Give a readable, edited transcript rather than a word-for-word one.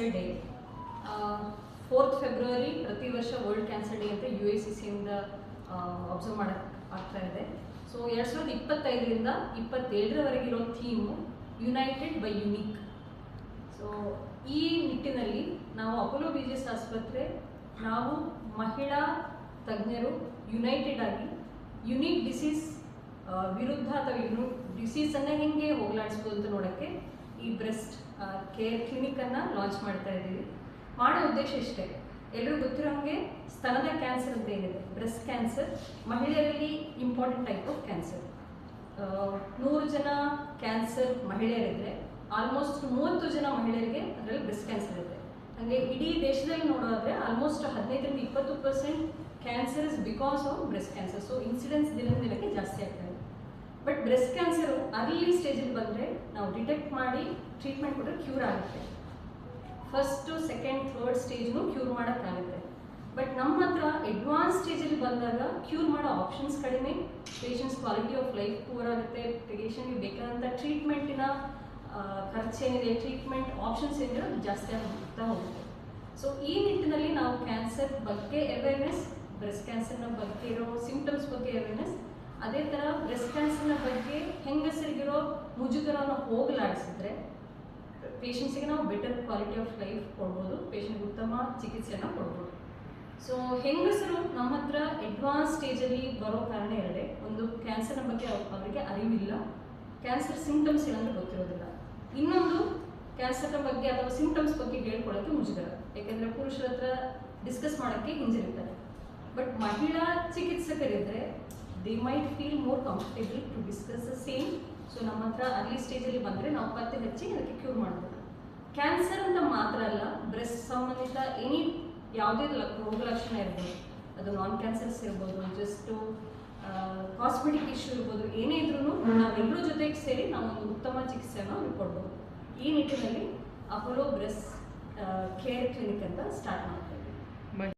Cancer day. 4th February ಪ್ರತಿ ವರ್ಷ world cancer day ಅಂತ UACCಯಿಂದ ಅಬ್ಸರ್ವ್ ಆಗ್ತಾ ಇದೆ. ಸೊ 2025ರಿಂದ 27ರವರೆಗೆ ಇರೋ theme United by unique. So ಈ ನಿಟ್ಟಿನಲ್ಲಿ ನಾವು ಅಪೋಲೋ BGS ಆಸ್ಪತ್ರೆ ನಾವು ಮಹಿಳಾ ತಜ್ಞರು ಯುನೈಟೆಡ್ ಆಗಿ ಯುನಿಕ್ ಡಿಸೀಸ್ ವಿರುದ್ಧ ಅಥವಾ ಡಿಸೀಸನ್ನು ಹೆಂಗೆ ಹೋಗಲಾಡಿಸ್ಬೋದು ಅಂತ ನೋಡೋಕ್ಕೆ ಈ ಬ್ರೆಸ್ಟ್ ಕೇರ್ ಕ್ಲಿನಿಕನ್ನು ಲಾಂಚ್ ಮಾಡ್ತಾ ಇದ್ದೀವಿ. ಮಾಡೋ ಉದ್ದೇಶ ಇಷ್ಟೇ, ಎಲ್ಲರಿಗೂ ಗೊತ್ತಿರೋ ಹಾಗೆ ಸ್ತನದ ಕ್ಯಾನ್ಸರ್ ಅಂತ ಏನಿದೆ, ಬ್ರೆಸ್ಟ್ ಕ್ಯಾನ್ಸರ್ ಮಹಿಳೆಯರಲ್ಲಿ ಇಂಪಾರ್ಟೆಂಟ್ ಟೈಪ್ ಆಫ್ ಕ್ಯಾನ್ಸರ್. 100 ಜನ ಕ್ಯಾನ್ಸರ್ ಮಹಿಳೆಯರಿದ್ದರೆ ಆಲ್ಮೋಸ್ಟ್ 30 ಜನ ಮಹಿಳೆಯರಿಗೆ ಅದರಲ್ಲಿ ಬ್ರೆಸ್ಟ್ ಕ್ಯಾನ್ಸರ್ ಇದೆ. ಹಾಗೆ ಇಡೀ ದೇಶದಲ್ಲಿ ನೋಡೋದಾದರೆ ಆಲ್ಮೋಸ್ಟ್ 15ರಿಂದ 20% cancer is because of breast cancer. So incidence ದಿನಕ್ಕೆ ಜಾಸ್ತಿ ಆಗ್ತಾ ಇದೆ. ಬಟ್ ಬ್ರೆಸ್ಟ್ ಕ್ಯಾನ್ಸರು ಅರ್ಲಿ ಸ್ಟೇಜಲ್ಲಿ ಬಂದರೆ ನಾವು ಡಿಟೆಕ್ಟ್ ಮಾಡಿ ಟ್ರೀಟ್ಮೆಂಟ್ ಕೊಟ್ಟರೆ ಕ್ಯೂರ್ ಆಗುತ್ತೆ. ಫಸ್ಟು, ಸೆಕೆಂಡ್, ಥರ್ಡ್ ಸ್ಟೇಜ್ನು ಕ್ಯೂರ್ ಮಾಡೋಕ್ಕಾಗುತ್ತೆ. ಬಟ್ ನಮ್ಮ ಹತ್ರ ಅಡ್ವಾನ್ಸ್ ಸ್ಟೇಜಲ್ಲಿ ಬಂದಾಗ ಕ್ಯೂರ್ ಮಾಡೋ ಆಪ್ಷನ್ಸ್ ಕಡಿಮೆ, patients quality of life poor ಆಗುತ್ತೆ, ಪೇಷಂಟ್ಗೆ ಬೇಕಾದಂಥ ಟ್ರೀಟ್ಮೆಂಟಿನ ಖರ್ಚೇನಿದೆ, ಟ್ರೀಟ್ಮೆಂಟ್ ಆಪ್ಷನ್ಸ್ ಏನಿದೆ ಅದು ಜಾಸ್ತಿ ಆಗ್ತಾ ಹೋಗುತ್ತೆ. ಸೊ ಈ ನಿಟ್ಟಿನಲ್ಲಿ ನಾವು ಕ್ಯಾನ್ಸರ್ ಬಗ್ಗೆ ಅವೇರ್ನೆಸ್, ಬ್ರೆಸ್ಟ್ ಕ್ಯಾನ್ಸರ್ನ ಬಗ್ಗೆ ಇರೋ ಸಿಂಪ್ಟಮ್ಸ್ ಬಗ್ಗೆ ಅವೇರ್ನೆಸ್, ಅದೇ ಥರ ಬ್ರೆಸ್ಟ್ ಕ್ಯಾನ್ಸರ್ನ ಬಗ್ಗೆ ಹೆಂಗಸರಿಗಿರೋ ಮುಜುಗರನ ಹೋಗಲಾಡಿಸಿದ್ರೆ ಪೇಷಂಟ್ಸಿಗೆ ನಾವು ಬೆಟರ್ ಕ್ವಾಲಿಟಿ ಆಫ್ ಲೈಫ್ ಕೊಡ್ಬೋದು, ಪೇಷಂಟ್ಗೆ ಉತ್ತಮ ಚಿಕಿತ್ಸೆಯನ್ನು ಕೊಡ್ಬೋದು. ಸೊ ಹೆಂಗಸರು ನಮ್ಮ ಹತ್ರ ಅಡ್ವಾನ್ಸ್ ಸ್ಟೇಜಲ್ಲಿ ಬರೋ ಕಾರಣ ಎರಡೇ. ಒಂದು, ಕ್ಯಾನ್ಸರ್ನ ಬಗ್ಗೆ ಅವರಿಗೆ ಅರಿವಿಲ್ಲ, ಕ್ಯಾನ್ಸರ್ ಸಿಂಪ್ಟಮ್ಸ್ ಏನಂದ್ರೆ ಗೊತ್ತಿರೋದಿಲ್ಲ. ಇನ್ನೊಂದು, ಕ್ಯಾನ್ಸರ್ನ ಬಗ್ಗೆ ಅಥವಾ ಸಿಂಪ್ಟಮ್ಸ್ ಬಗ್ಗೆ ಹೇಳ್ಕೊಳ್ಳೋಕ್ಕೆ ಮುಜುಗರ, ಯಾಕೆಂದರೆ ಪುರುಷರ ಹತ್ರ ಡಿಸ್ಕಸ್ ಮಾಡೋಕ್ಕೆ ಹಿಂಜರಿತಾರೆ. ಬಟ್ ಮಹಿಳಾ ಚಿಕಿತ್ಸಕರಿದ್ದರೆ they might feel more comfortable to discuss the same. So ನಮ್ಮ ಹತ್ರ ಅರ್ಲಿ ಸ್ಟೇಜಲ್ಲಿ ಬಂದರೆ ನಾವು ಪತ್ತೆ ಹಚ್ಚಿ ಅದಕ್ಕೆ ಕ್ಯೂರ್ ಮಾಡ್ಬೋದು. ಕ್ಯಾನ್ಸರ್ ಅಂತ ಮಾತ್ರ ಅಲ್ಲ, ಬ್ರೆಸ್ಟ್ ಸಂಬಂಧಿತ ಯಾವುದೇ ರೋಗ ಲಕ್ಷಣ ಇರ್ಬೋದು, ಅದು ನಾನ್ ಕ್ಯಾನ್ಸರ್ಸ್ ಇರ್ಬೋದು, ಜಸ್ಟು ಕಾಸ್ಮೆಟಿಕ್ ಇಶ್ಯೂ ಇರ್ಬೋದು, ಏನೇ ಇದ್ರೂ ನಾವೆಲ್ಲರೂ ಜೊತೆಗೆ ಸೇರಿ ನಾವು ಒಂದು ಉತ್ತಮ ಚಿಕಿತ್ಸೆಯನ್ನು ಕೊಡ್ಬೋದು. ಈ ನಿಟ್ಟಿನಲ್ಲಿ ಅಪೋಲೋ ಬ್ರೆಸ್ಟ್ ಕೇರ್ ಕ್ಲಿನಿಕ್ ಅಂತ ಸ್ಟಾರ್ಟ್ ಮಾಡ್ತೀವಿ.